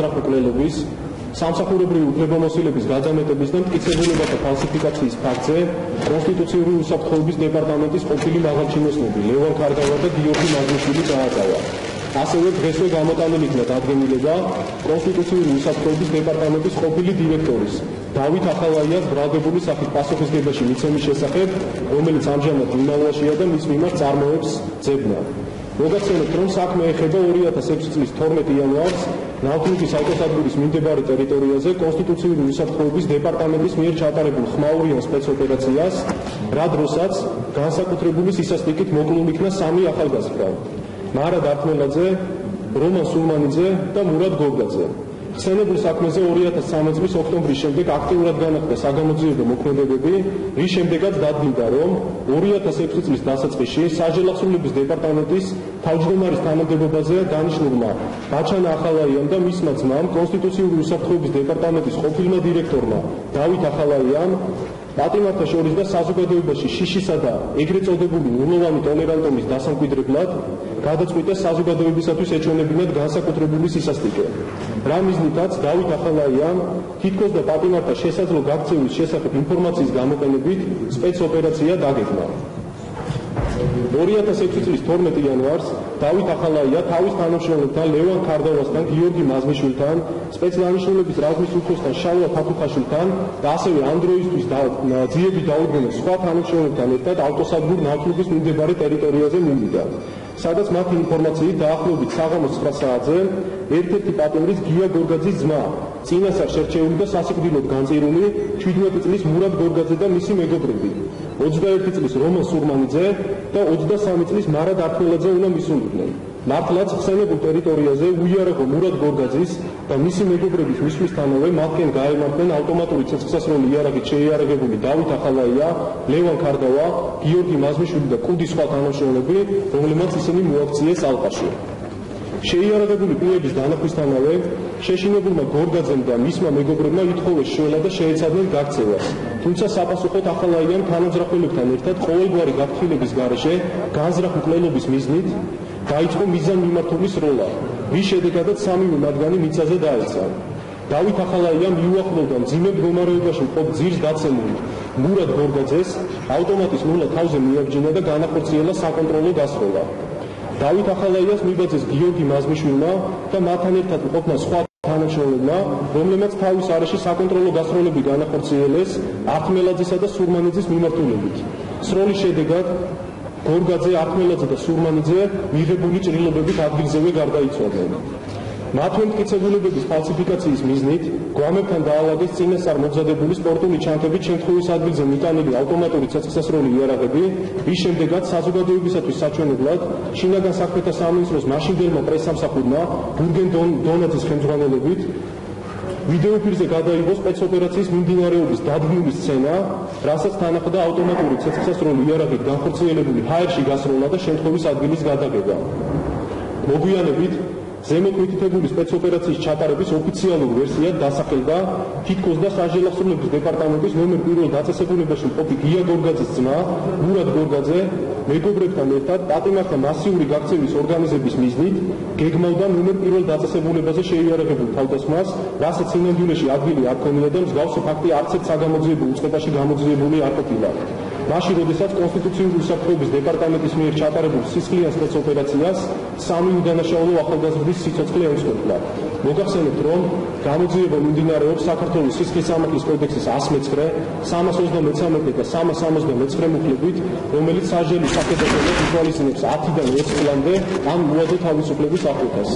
თანამძრახ მკვლელობის, სამსახურებრივი უფლებამოსილების გადამეტების და მტკიცებულებათა ფალსიფიკაციის ფაქტზე კონსტიტუციური უსაფრთხოების დეპარტამენტის ყოფილი მაღალჩინოსნები ლევან ქარგავა და გიორგი მაზნიშვილი დააძავა. ასევე დღესვე გამოტანილ იქნა დადგენილება კონსტიტუციური უსაფრთხოების დეპარტამენტის ყოფილი დირექტორის დავით ახალაიას ბრალდებული სახით პასუხისგებაში მიცემის შესახებ, რომელიც ამჟამად იმალვაშია და მის მიმართ წარმოებს ძებნა. მოგახსენებთ, რომ საქმე ეხება 2006 წლის 12 იანვარს ნავთობის ავტოსადგურის მიმდებარე ტერიტორიაზე კონსტიტუციური უსაფრთხოების დეპარტამენტის მიერ ჩატარებულ ხმაურიან სპეცოპერაციას, რა დროსაც განსაკუთრებული სისასტიკით მოკლულ იქნა 3 ახალგაზრდა: მარა დართმელაძე, რომან სულმანიძე და მურად გორგაძე. ხსენებულ საქმეზე 2013 წლის ოქტომბრის შემდეგ აქტიურად განახლდა საგამოძიებო მოქმედებები, რის შემდეგაც დადგინდა, რომ 2006 წლის დასაწყისში საჯელახსოვრების დეპარტამენტის თავმჯდომარის თანამდებობაზე დანიშნულმა ბაჩანა ახალაიამ და მისმა ძმამ კონსტიტუციური უსაფრთხოების დეპარტამენტის ყოფილმა დირექტორმა დავით ახალაიამ პატიმართა შორის და საზოგადოებაში შიშისა და ეგრეთ წოდებული ნულოვანი ტოლერანტობის დასამკვიდრებლად გადაწყვიტეს საზოგადოებისათვის ეჩვენებინათ განსაკუთრებული სისასტიკე. რა მიზნითაც დავით ახალაიამ თითქოს და პატიმართა შესაძლო გაქცევის შესახებ ინფორმაციის გამოყენებით სპეცოპერაცია დაგეგმა. 2006 წლის 12 იანვარს დავით ახალაია თავის თანამშრომლებთან ლევან ქარდავასთან, გიორგი მაზნიშვილთან, სპეცდანიშნულების რაზმის უფროსთან შალვა თათუხაშვილთან და ასევე ანდროისთვის ძიები დაუდგენელ სხვა თანამშრომლებთან ერთად ავტოსადგურ ნავთობის მიმდებარე ტერიტორიაზე მივიდა, სადაც მათი ინფორმაციით დაახლოებით საღამოს 9 საათზე ერთ-ერთი პატიმრის გია გორგაძის ძმა, წინასწარ შერჩეული და სასიკვდილოდ განწირული 17 წლის მურად გორგაძე და მისი მეგობრები, 21 წლის რომან სურმანიძე და 23 წლის მარა დართმელაძე უნდა მისულიყვნენ. მართლაც ხსენებულ ტერიტორიაზე უიარაღო მურად გორგაძის და მისი მეგობრების მისვლისთანავე მათკენ გაემართნენ ავტომატური ცეცხლსასროლი იარაღით შეიარაღებული დავით ახალაია, ლევან ქარდავა, გიორგი მაზნიშვილი და კუდის სხვა თანამშრომლები, რომლებმაც ისინი მოაქციეს ალყაში. შეიარაღებული პირების დანახვისთანავე შეშინებულმა გორგაძემ და მისმა მეგობრებმა ითხოვეს შველა და შეეცადნენ გაქცევას, თუმცა საპასუხოდ ახალაიამ თანამძრახველებთან ერთად ყოველგვარი გაფრთხილების გარეშე განზრახ მკვლელობის მიზნით დაიწყო მიზანმიმართული სროლა, რის შედეგადაც 3 მათგანი მიწაზე დაეცა. დავით ახალაია მიუახლოვდა მძიმე მდგომარეობაში მყოფ ძირს დაცემულ მურად გორგაძეს, ავტომატის ნულა თავზე მიაბჯენა და განახორციელა საკონტროლო გასროლა. დავით ახალაიას მიბაძეს გიორგი მაზნიშვილმა და მათთან ერთად მყოფმა სხვა თანამშრომლებმა, რომლებმაც თავის არეში საკონტროლო გასროლები განახორციელეს ართმელაძისა და სურმანიძის მიმართულებით. სროლის შედეგად გორგაძე, ართმელაძე და სურმანიძე მიღებული ჭრილობებით ადგილზევე გარდაიცვალნენ. მათვე მტკიცებულებების ფალსიფიკაციის მიზნით გვამებთან დაალაგეს წინასწარ მოგზადებული სპორტული ჩანთებით შემთხვევის ადგილზე მიტანილი ავტომატური ცეცხლსასროლი იარაღები, რის შემდეგაც საზოგადოებისათვის საჩვენებლად შინაგან საქმეთა სამინისტროს მაშინდელმა პრესსამსახურმა გურგენ დონაძის ხელმძღვანელობით ვიდეოფილზე გადაიღო სპეცოპერაციის მიმდინარეობის დადგმული სცენა, რასაც თანახმდა ავტომატური ცეცხლსასროლი იარაღით განხორციელებული ჰაერში გასროლა და შემთხვევის ადგილის გადაღება. მოგვიანებით ზემოთ მითითებული სპეცოპერაციის ჩატარების ოფიციალურ ვერსიად დასახელდა თითქოს და საჯელახსოვრების დეპარტამენტის ნომერ 1 დაწესებულებაში მყოფი გია გორგაძის ძმა, მურად გორგაძე, მეგობრებთან ერთად პატიმართა მასიური გაქცევის ორგანიზების მიზნით გეგმავდა ნომერ 1 დაწესებულებაზე შეიარაღებულ თავდასხმას, რასაც სინამდვილეში ადგილი არ ჰქონია და მსგავსი ფაქტი არც ერთ საგამოძიებო უწყებაში გამოძიებული არ ყოფილა. მაშინ, როდესაც კონსტიტუციური უსაფრთხოების დეპარტამენტის მიერ ჩატარებულ სისხლიან სპეცოპერაციას 3 უდანაშაულო ახალგაზრდის სიცოცხლე ემსხვერპლა. მოგახსენებთ, რომ გამოძიება მიმდინარეობს საქართველოს სისხლის სამართლის კოდექსის 119, 323 და 369 მუხლებით, რომელიც სასჯელის საკეთებელად ითვალისწინებს 10-დან 20 წლამდე ამ მოადო თავისუფლების აღკვეთას.